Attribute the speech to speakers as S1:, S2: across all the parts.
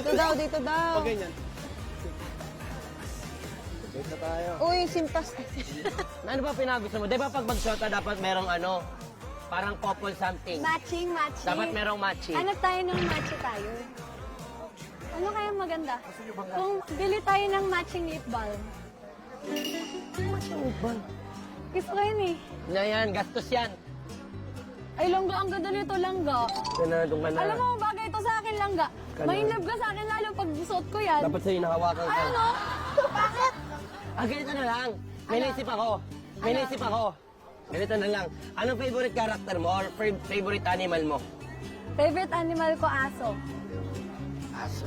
S1: Dito daw, dito daw.
S2: Pag ganyan. Date na tayo.
S1: Uy, simpas.
S3: Ano ba pinagusto mo? Di ba pag mag-shota dapat merong ano, parang couple something.
S4: Matching.
S3: Dapat merong matching.
S4: Hanap tayo ng match tayo. Ano kaya maganda? Kung bili tayo ng matching lip balm.
S3: Matching lip balm?
S4: Gusto ko yun eh.
S3: Na yan, gastos yan.
S4: Ay, langga, ang ganda nito, langga.
S3: Doon ka na.
S4: Alam mo, bagay ito sa akin, langga. May-inlove ka sa akin lalo pag suot ko yan.
S3: Dapat sa'yo nakawakan ka.
S4: Ay, ano? Bakit?
S3: Ganito na lang. May naisip ako. May naisip ako. Ganito na lang. Anong favorite character mo or favorite animal mo?
S4: Favorite animal ko, aso.
S3: Aso.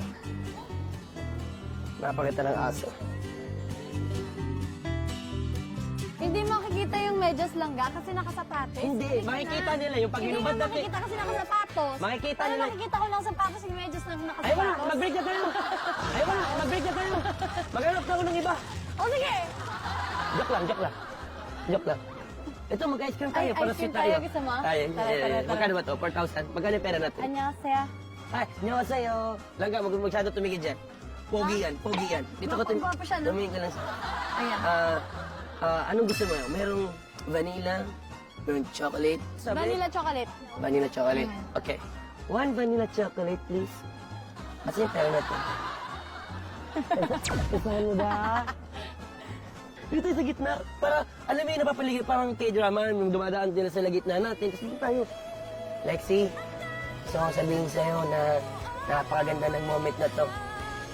S3: Napakita ng aso.
S4: Hindi makikita yung medyas langga kasi nakasapatos.
S3: Hindi, makikita nila yung pag
S4: Hindi
S3: hinubad
S4: mo
S3: natin.
S4: makikita kasi nakasapatos.
S3: Makikita
S4: Pero
S3: nila.
S4: nakikita ko lang sapatos yung medyas na
S3: Ayaw na,
S4: nakasapatos.
S3: mag-break na tayo. Ayaw na, mag-break na tayo. Maghanap na ako ng iba.
S4: O sige!
S3: Joke lang, joke lang. Joke lang. Ito, mag-ice cream tayo.
S4: Ay,
S3: Para
S4: ice cream
S3: sweet tayo.
S4: tayo, gusto mo?
S3: Tayo.
S4: Tara.
S3: Magkano ba ito? 4,000? Magkano yung pera natin?
S4: Annyeonghaseyo.
S3: Ay, nyawa sa'yo. Langga, huwag masyado tumigil dyan. Pogi yan, pogi yan. Dito ko
S4: Ang gwapo siya, no?
S3: tumingin ka lang sa...
S4: Ayan.
S3: Anong gusto mo? Merong vanilla, merong chocolate. Sabi?
S4: Vanilla chocolate.
S3: Vanilla chocolate. Okay. One vanilla chocolate, please. Kasi yung pera natin. Isahan mo ba? Dito sa gitna. Para, alam mo yung napapaligid, parang K-drama, yung dumadaan nila sa gitna natin. Tapos dito tayo. Lexi, gusto ko sabihin sa'yo na napakaganda ng moment na to.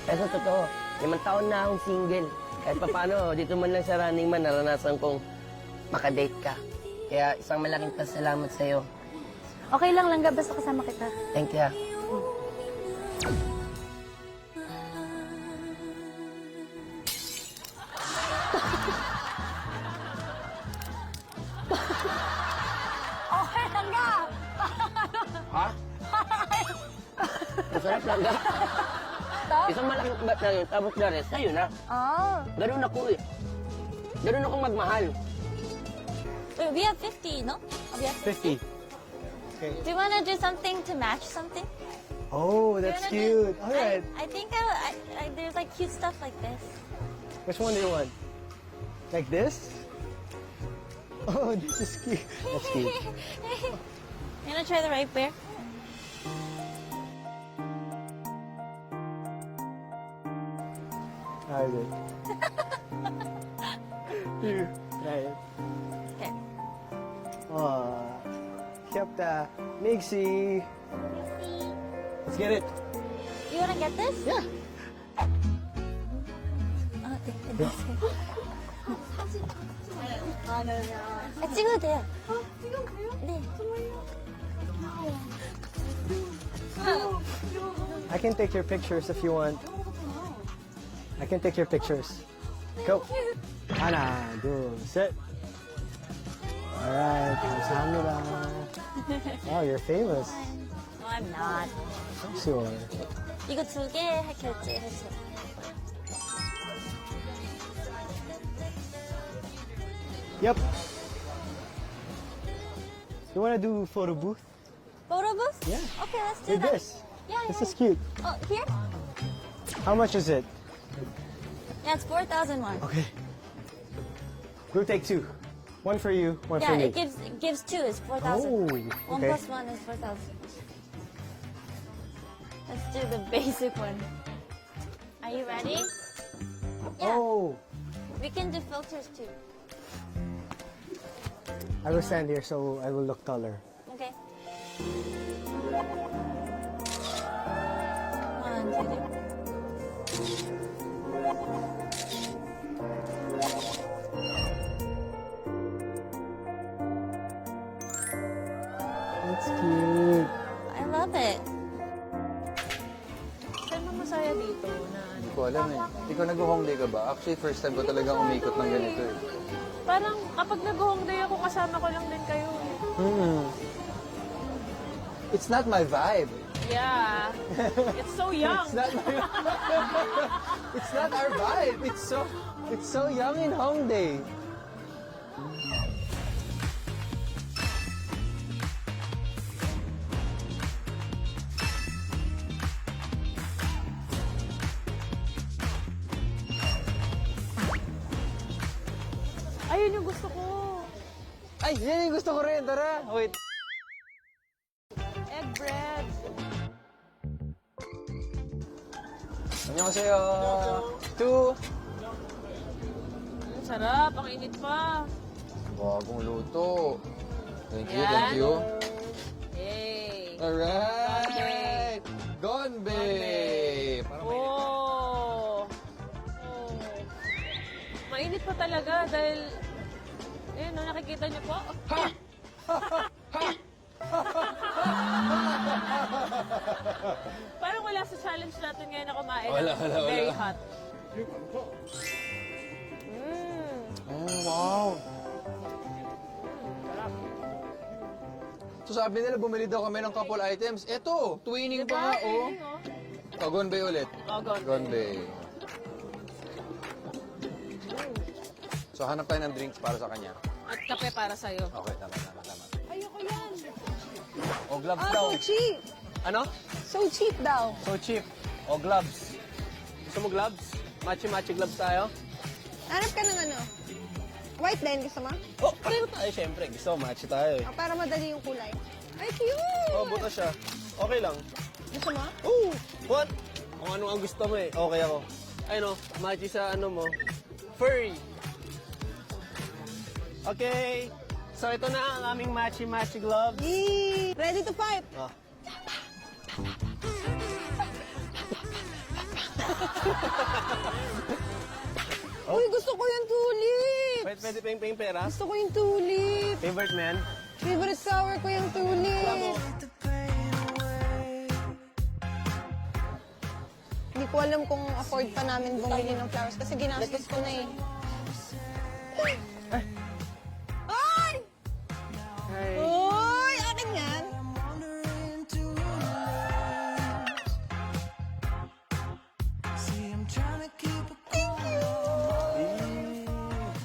S3: Kasi totoo, 5 taon na akong single. Kahit pa paano, dito man lang sa Running Man, naranasan kong makadate ka. Kaya isang malaking pasalamat sa'yo.
S4: Okay lang langga, basta kasama kita.
S3: Thank you.
S4: Okay langga!
S3: Ha? Masarap lang ga. Isang malaking bat na yun, tapos na rin, sa'yo na.
S4: Oh.
S3: Ganun ako eh. Ganun akong magmahal.
S5: Wait, we have 50, no? We have
S2: 50. Okay.
S5: Do you want to do something to match something?
S2: Oh,
S5: Do you
S2: that's
S5: wanna do-
S2: cute. All right.
S5: I think there's like cute stuff like this.
S2: Which one do you want? Like this? Oh, this is cute. That's cute.
S5: You want to try the right pair?
S2: How is it? Here, try it.
S5: Okay.
S2: Oh, kyopta. Mixie. Let's get it.
S5: You want to get this?
S2: Yeah.
S5: 아, 네. 찍어도 돼요. 네.
S2: I can take your pictures if you want. I can take your pictures. Go. 하나, 둘, 셋. Alright, 감사합니다. Oh, you're famous.
S5: No, I'm not.
S2: Sure.
S5: 이거 2개 결제해서.
S2: Yep. You want to do photo booth?
S5: Photo booth?
S2: Yeah.
S5: Okay, let's do
S2: With
S5: that.
S2: this.
S5: Yeah,
S2: This
S5: yeah.
S2: is cute.
S5: Oh, here?
S2: How much is it?
S5: Yeah, it's 4,001.
S2: Okay. We'll take 2. One for you, one
S5: Yeah,
S2: for me.
S5: it gives 2 is 4,000.
S2: Oh,
S5: 1
S2: okay.
S5: plus 1 is 4,000. Let's do the basic one. Are you ready? Yeah,
S2: Oh,
S5: we can do filters too.
S2: I will stand here so I will look taller.
S5: Okay. 1, 2, 3.
S2: That's cute.
S5: I love it.
S1: Saan mo masaya dito na ano?
S6: Hindi ko alam eh. Ikaw nag-hongday ka ba? Actually, first time ko talagang umikot ng ganito eh.
S1: Parang kapag nag-hongday ako, kasama ko lang din kayo.
S6: It's not my vibe.
S1: Yeah. It's so young.
S6: It's not my It's not our vibe. It's so young in Hongdae.
S1: Ayun yung gusto ko.
S6: Ay, yan yung gusto ko rin. Tara. Wait.
S1: Egg bread.
S6: Annyeonghaseyo. 2.
S1: Ang sarap, ang init pa.
S6: Bagong luto. Thank you,
S1: Yan.
S6: thank you.
S1: Yay!
S6: Alright! Gonbe! Parang may...
S1: Oh! Mainit pa talaga dahil... Ayun, no, nakikita niyo po. Parang wala sa challenge natin ngayon na kumain.
S6: Wala.
S1: Very hot.
S6: Oh, wow! So sabi nila, bumili daw kami ng couple items. Eto, twinning pa nga, oh. Oh, Gonbe ulit.
S1: Oh, Gonbe.
S6: Gonbe. So hanap tayo ng drinks para sa kanya.
S1: At kape para sa'yo.
S6: Okay, tama.
S4: Ayoko yan.
S6: O, gloves
S4: Ah,
S6: daw.
S4: so cheap.
S6: Ano?
S4: So cheap daw.
S6: So cheap. O, gloves. Gusto mo gloves? Matchy-matchy gloves tayo?
S4: Hanap ka ng ano? White din, gusto mo?
S6: Oh, pareho tayo syempre. Gusto, matchy tayo eh.
S4: Ah, para madali yung kulay. Ay, cute!
S6: Oh, buta siya. Okay lang.
S4: Gusto mo?
S6: Oh, what? Kung ano ang gusto mo eh. Okay ako. Ay no, matchy sa ano mo. Furry. Okay. So ito na ang aming matchy-matchy gloves.
S4: Yee! Ready to fight!
S6: Oh.
S4: Uy, gusto ko yung tulip!
S6: Pwede pa yung pera?
S4: Gusto ko yung tulip!
S6: Favorite man?
S4: Favorite flower ko yung tulip!
S6: Alam mo,
S4: Hindi ko alam kung afford pa namin bumili ng flowers kasi ginastos ko na eh. Ay! Uy! Akin yan!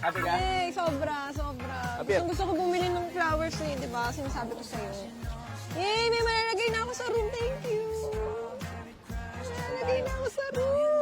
S6: happy ka?
S4: Hey, sobra.
S6: Happy?
S4: Gusto ko bumili ng flowers eh, di ba? Sinasabi ko sa'yo. Yay! May malalagay na ako sa room. Thank you! Malalagay na ako sa room!